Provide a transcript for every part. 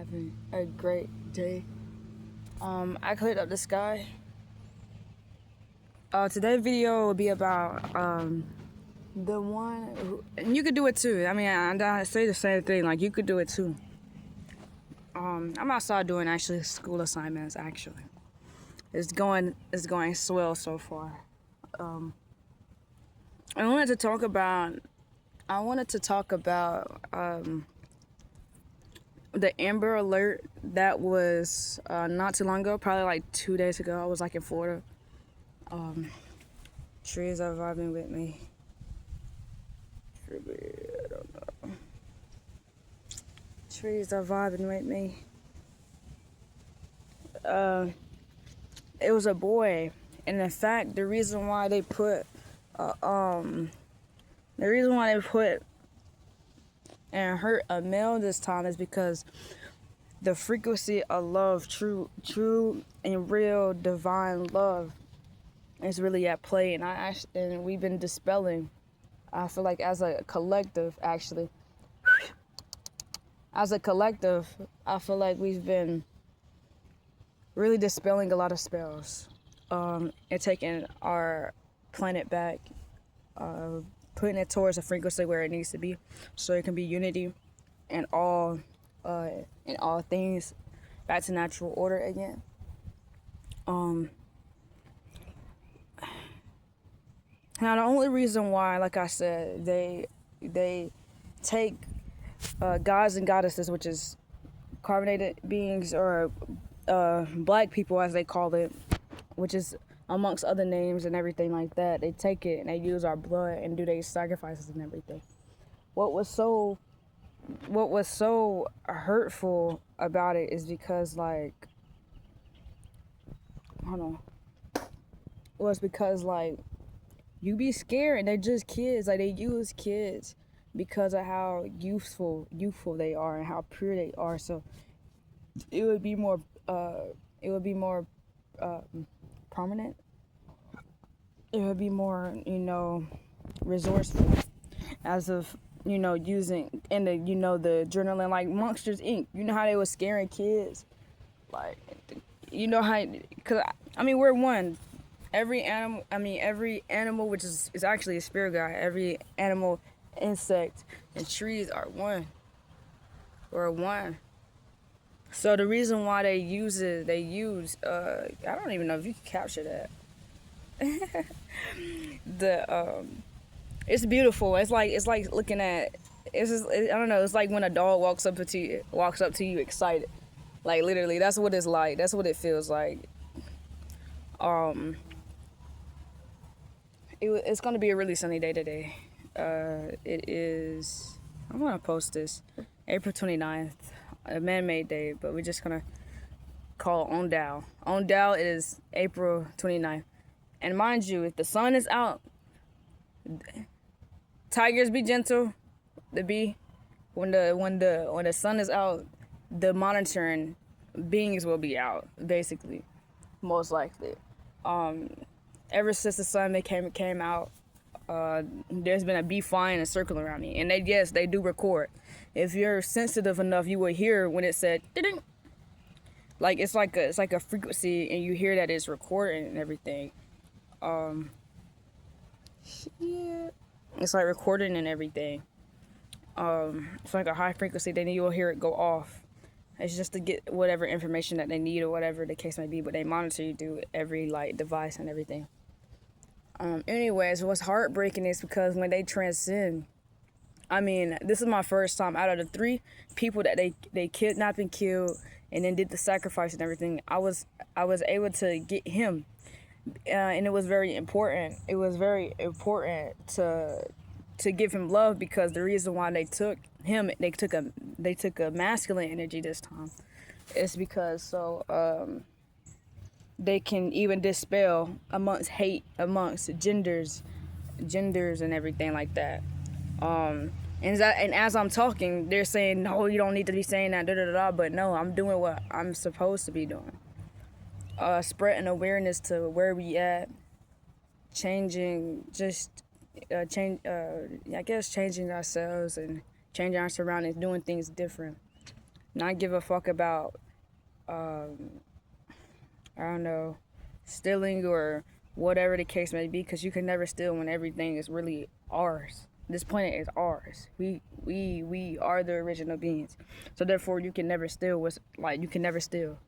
having a great day. I cleared up the sky. Today's video will be about the one who, and you could do it too. I mean, I say the same thing. Like, you could do it too. I'm outside doing actually school assignments. Actually, it's going swell so far. I wanted to talk about the Amber Alert that was not too long ago, probably like 2 days ago. I was like in Florida. Trees are vibing with me. I don't know. Trees are vibing with me. It was a boy, and in fact, the reason why they put and hurt a male this time is because the frequency of love, true and real divine love, is really at play, and we've been dispelling. I feel like as a collective, actually, I feel like we've been really dispelling a lot of spells, and taking our planet back, putting it towards a frequency where it needs to be, so it can be unity and all things back to natural order again. Now the only reason why, like I said, they take gods and goddesses, which is carbonated beings, or black people as they call it, which is amongst other names and everything like that. They take it and they use our blood and do their sacrifices and everything. What was so hurtful about it is because, like, you be scared, and they're just kids. Like, they use kids because of how youthful they are and how pure they are. So it would be more prominent. It would be more, resourceful, as of, using in the, the adrenaline, like Monsters Inc. You know how they were scaring kids, like, because we're one. Every animal, which is actually a spirit guide. Every animal, insect, and trees are one. We're one. So the reason why they use I don't even know if you can capture that. It's beautiful. It's like looking at. I don't know. It's like when a dog walks up to you excited. Like, literally, that's what it's like. That's what it feels like. It's gonna be a really sunny day today. It is. I'm gonna post this April 29th, a man-made day, but we're just gonna call on Dow. On Dow, it is April 29th. And mind you, if the sun is out, tigers be gentle. When the sun is out, the monitoring beings will be out, basically, most likely. Ever since the sun came out, there's been a bee flying in a circle around me, and they do record. If you're sensitive enough, you will hear when it said ding. Like, it's like a frequency, and you hear that it's recording and everything. It's like recording and everything. It's like a high frequency. Then you will hear it go off. It's just to get whatever information that they need or whatever the case may be. But they monitor you through every device and everything. Anyways, what's heartbreaking is because when they transcend, this is my first time out of the 3 people that they kidnapped and killed and then did the sacrifice and everything. I was able to get him, and it was very important. It was very important to give him love, because the reason why they took him, they took a masculine energy this time, is because they can even dispel amongst hate, amongst genders and everything like that. And as I'm talking, they're saying, no, you don't need to be saying that, but no, I'm doing what I'm supposed to be doing. Spreading awareness to where we at, changing ourselves and changing our surroundings, doing things different. not give a fuck about, um, I don't know, stealing or whatever the case may be, because you can never steal when everything is really ours. This planet is ours. We are the original beings. So therefore, you can never steal. You can never steal.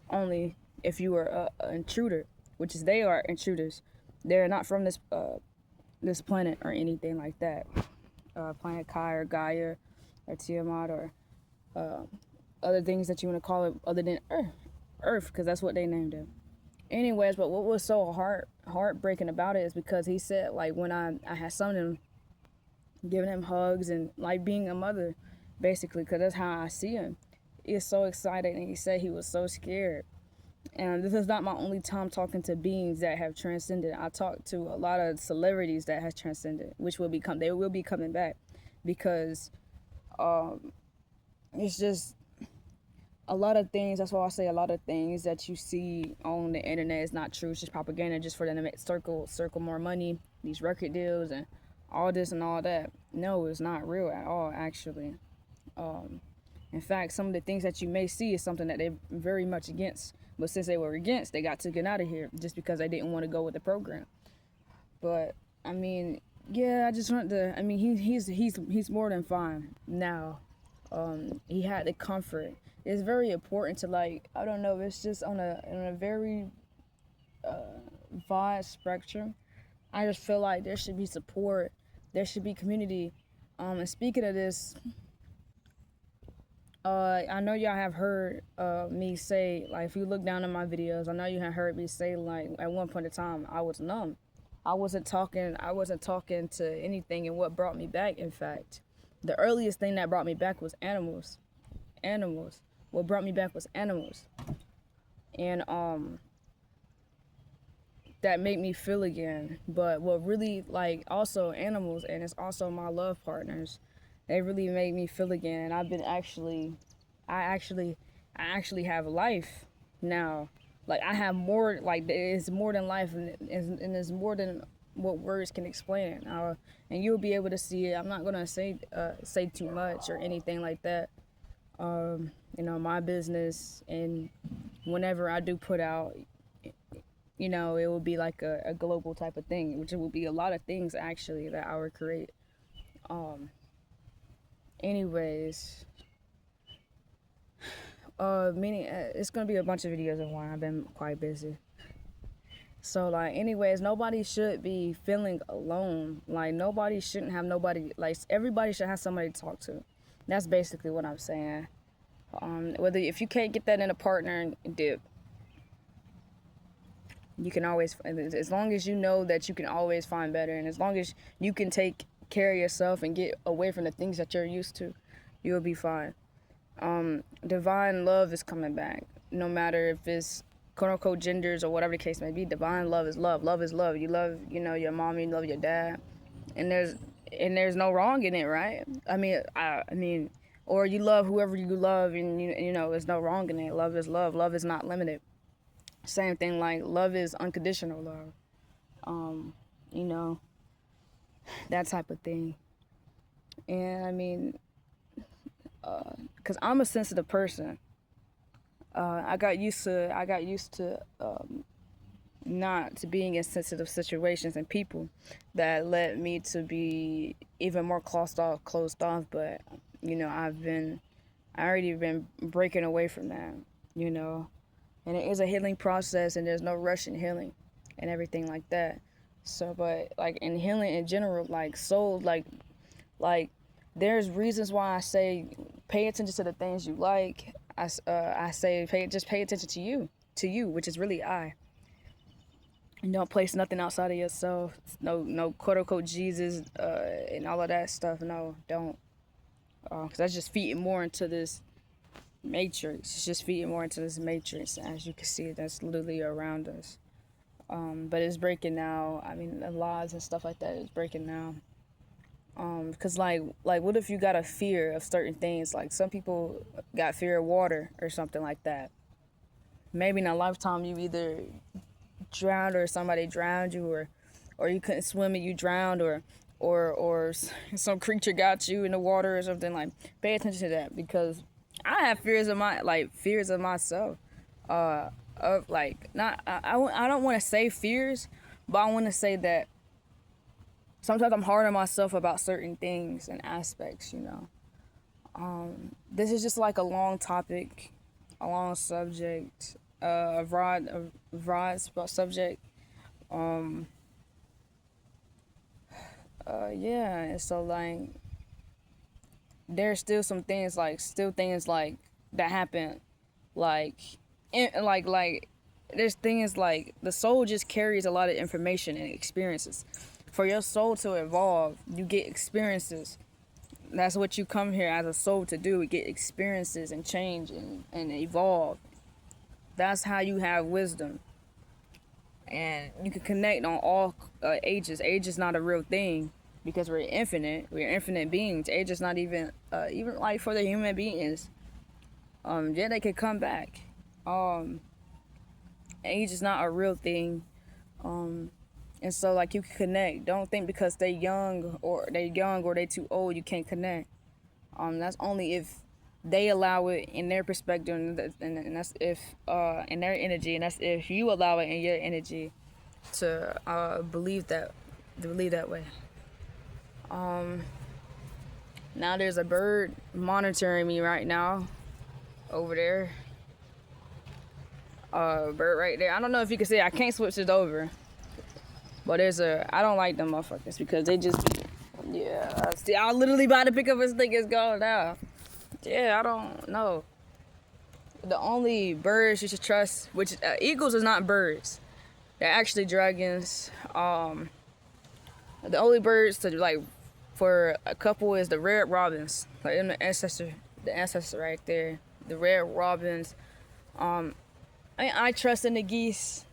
Only if you are an intruder, which is they are intruders. They're not from this planet or anything like that. Planet Kai or Gaia or Tiamat or other things that you want to call it other than Earth, because that's what they named it. Anyways, but what was so heartbreaking about it is because he said, like, when I had summoned him, giving him hugs and like being a mother, basically, because that's how I see him. He's so excited, and he said he was so scared. And this is not my only time talking to beings that have transcended. I talked to a lot of celebrities that has transcended, which they will be coming back, because it's just a lot of things. That's why I say a lot of things that you see on the internet is not true. It's just propaganda, just for them to make circle more money, these record deals and all this and all that. No, it's not real at all, actually. In fact, some of the things that you may see is something that they're very much against. But since they were against, they got taken out of here just because they didn't want to go with the program. But I mean, yeah, I just want to. I mean, he's more than fine now. He had the comfort. It's very important to, like, I don't know. It's just on a very wide spectrum. I just feel like there should be support. There should be community. And speaking of this, I know y'all have heard me say, like, if you look down in my videos, I know you have heard me say, like, at one point in time, I was numb. I wasn't talking to anything, and what brought me back, in fact, the earliest thing that brought me back was animals. What brought me back was animals. And that made me feel again. But what really, like, also animals, and it's also my love partners, they really made me feel again. And I've been I actually have life now. Like, I have more, like, it's more than life, and it's more than what words can explain. And you'll be able to see it. I'm not gonna say too much or anything like that. You know, my business, and whenever I do put out, you know, it will be like a global type of thing, which it will be a lot of things actually that I would create. Anyways, meaning it's gonna be a bunch of videos of why I've been quite busy. So, like, anyways, nobody should be feeling alone. Like, nobody shouldn't have nobody. Like, everybody should have somebody to talk to. That's basically what I'm saying. If you can't get that in a partner, dip. You can always, as long as you know that you can always find better, and as long as you can take care of yourself and get away from the things that you're used to, you'll be fine. Divine love is coming back. No matter if it's quote unquote genders or whatever the case may be, divine love is love. Love is love. You love, you know, your mom, you love your dad, and there's no wrong in it, right? I mean, or you love whoever you love, and you know, there's no wrong in it. Love is love. Love is not limited. Same thing, like, love is unconditional love. You know, that type of thing. And I mean, because I'm a sensitive person. I got used to not to being in sensitive situations and people that led me to be even more closed off. But, you know, I already been breaking away from that, you know. And it is a healing process, and there's no rush in healing and everything like that. So, but, like, in healing in general, like, soul, like there's reasons why I say pay attention to the things you like. I say pay attention to you, which is really I. And don't place nothing outside of yourself. No quote unquote Jesus and all of that stuff. No, don't. Because that's just feeding more into this matrix. It's just feeding more into this matrix. As you can see, that's literally around us. But it's breaking now. I mean, the laws and stuff like that is breaking now. Because like what if you got a fear of certain things? Like, some people got fear of water or something like that. Maybe in a lifetime you either drowned, or somebody drowned you, or you couldn't swim and you drowned, or some creature got you in the water or something. Like, pay attention to that, because I have fears of myself. Of like not I don't want to say fears, but I want to say that sometimes I'm hard on myself about certain things and aspects. This is just like a long topic, a long subject, a broad subject. Um, yeah, and so like there's still things like that happen, like, like there's things like the soul just carries a lot of information and experiences. For your soul to evolve, you get experiences. That's what you come here as a soul to do. Get experiences and change and evolve. That's how you have wisdom. And you can connect on all ages. Age is not a real thing because we're infinite. We're infinite beings. Age is not even like for the human beings. Yeah, they could come back. Age is not a real thing. And so like you can connect. Don't think because they young or they too old you can't connect. That's only if they allow it in their perspective, and that's if in their energy, and that's if you allow it in your energy to believe that way. Now there's a bird monitoring me right now over there. Bird right there. I don't know if you can see. I can't switch it over, but I don't like them motherfuckers because they just yeah. See, I was literally about to pick up his thing. It's gone now. Yeah, I don't know. The only birds you should trust, which eagles is not birds, they're actually dragons. The only birds to like for a couple is the red robins, like in the ancestor right there, the red robins. I trust in the geese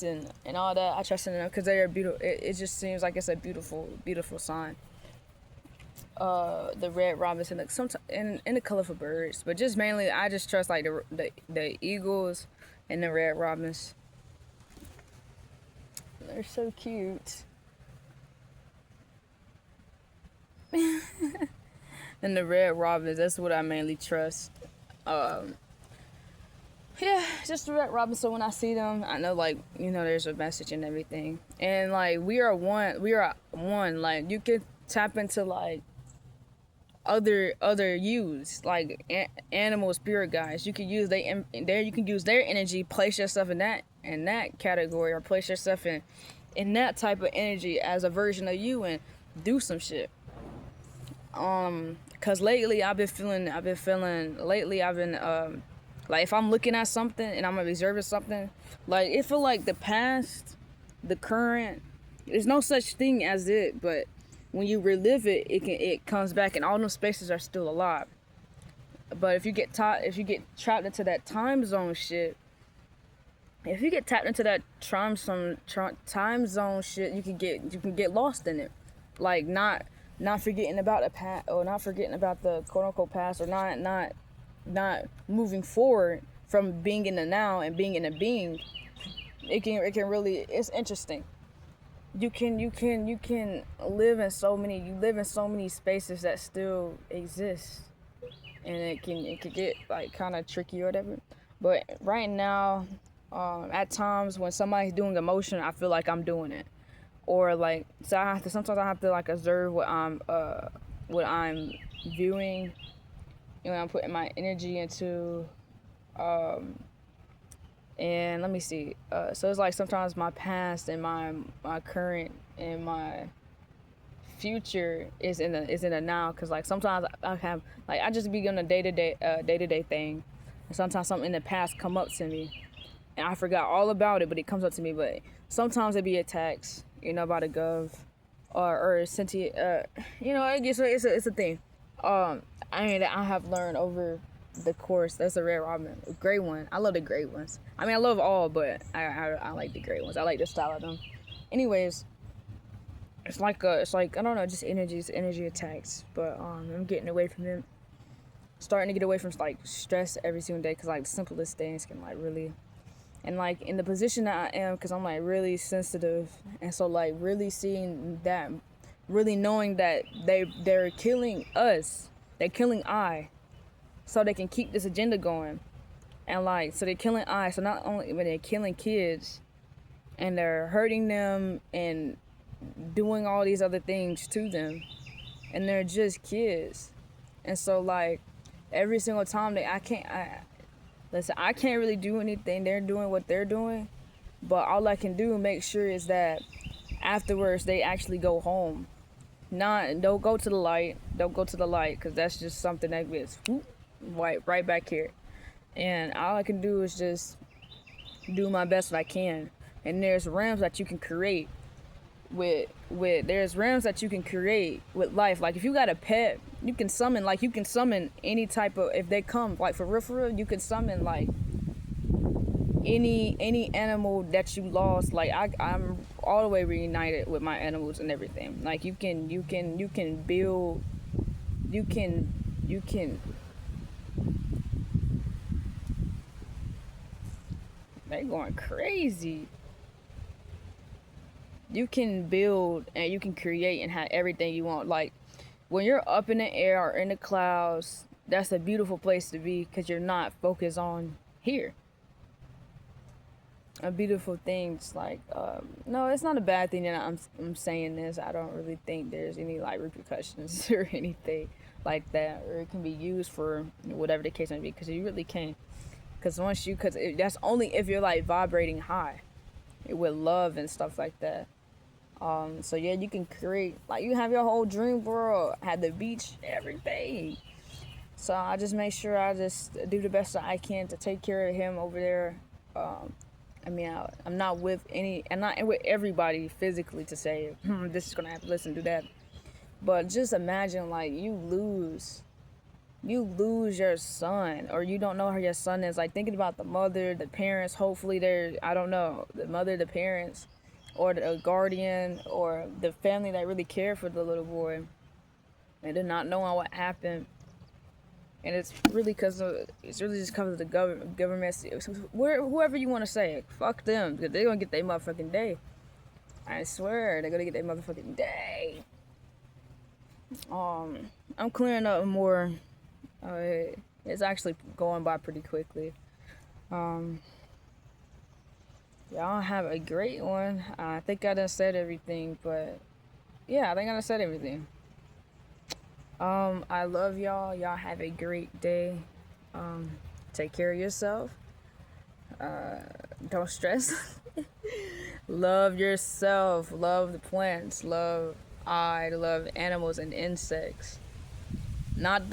and all that. I trust in them because they are beautiful. It just seems like it's a beautiful sign. The red robins and the colorful birds, but just mainly I just trust like the eagles and the red robins. They're so cute. And the red robins, that's what I mainly trust. Yeah, just the red robins. So when I see them, I know like there's a message and everything. And like we are one. Like you can tap into like other yous like animal spirit guides. You can use you can use their energy, place yourself in that category, or place yourself in that type of energy as a version of you and do some shit. Cause lately I've been like if I'm looking at something and I'm observing something, like it feel like the past, the current, there's no such thing as it, but when you relive it, it comes back, and all those spaces are still alive. But if you get trapped into that time zone shit, if you get tapped into that time zone shit, you can get lost in it, like not forgetting about the past, or not forgetting about the quote unquote past, or not moving forward from being in the now and being in the being. It can really, it's interesting. You can live in so many spaces that still exist, and it can get like kind of tricky or whatever. But right now, at times when somebody's doing emotion, I feel like I'm doing it, or like so sometimes I have to like observe what I'm viewing, and I'm putting my energy into. And let me see. So it's like sometimes my past and my current and my future is in the now. Cause like sometimes I have like I just be on a day to day thing, and sometimes something in the past come up to me, and I forgot all about it, but it comes up to me. But sometimes it be attacks, by the gov, or sentient. I guess it's a thing. I have learned over the course. That's a red robin, a gray one. I love the gray ones. I mean, I love all, but I like the gray ones. I like the style of them. Anyways, it's like I don't know, just energy attacks. But I'm getting away from them. Starting to get away from like stress every single day, because like the simplest things can like really, and like in the position that I am, because I'm like really sensitive, and so like really seeing that, really knowing that they're killing us, they're killing I. so they can keep this agenda going. And like, so they're killing eyes. So not only when they're killing kids and they're hurting them and doing all these other things to them, and they're just kids. And so like every single time I can't really do anything. They're doing what they're doing, but all I can do and make sure is that afterwards they actually go home. Don't go to the light. Don't go to the light, because that's just something that gets right back here. And all I can do is just do my best that I can. And there's realms that you can create with there's realms that you can create with life. Like if you got a pet, you can summon any type of, if they come, like for real, you can summon like any animal that you lost. Like I'm all the way reunited with my animals and everything. Like you can build, you can they going crazy. You can build and you can create and have everything you want. Like when you're up in the air or in the clouds, that's a beautiful place to be, because you're not focused on here. A beautiful thing. It's like no, it's not a bad thing that I'm saying this. I don't really think there's any like repercussions or anything like that, or it can be used for whatever the case may be, because you really can't. Because that's only if you're like vibrating high with love and stuff like that. So yeah, you can create, like you have your whole dream world, have the beach, everything. So I just make sure I just do the best that I can to take care of him over there. I'm not with everybody physically to say, this is gonna have to listen to that. But just imagine like you lose your son, or you don't know who your son is. Like thinking about the mother, the parents, hopefully the mother, the parents, or the guardian, or the family that really cared for the little boy, and they're not knowing what happened. And it's really just because of the government, whoever you want to say, fuck them, because they're gonna get their motherfucking day. I swear they're gonna get their motherfucking day. I'm clearing up more. It's actually going by pretty quickly. Y'all have a great one. I think I done said everything, but yeah, I think I done said everything. I love y'all. Y'all have a great day. Take care of yourself. Don't stress. Love yourself. Love the plants. Love animals and insects. And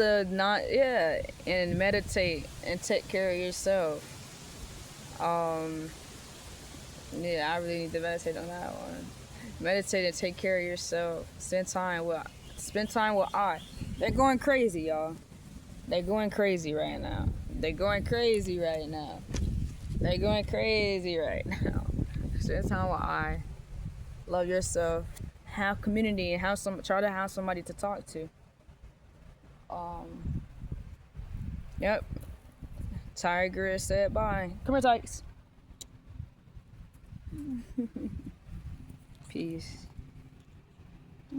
meditate and take care of yourself. Yeah, I really need to meditate on that one. Meditate and take care of yourself. Spend time with I. They're going crazy, y'all. They're going crazy right now. Spend time with I. Love yourself. Have community and try to have somebody to talk to. Yep. Tiger said bye. Come here, Tykes. Peace.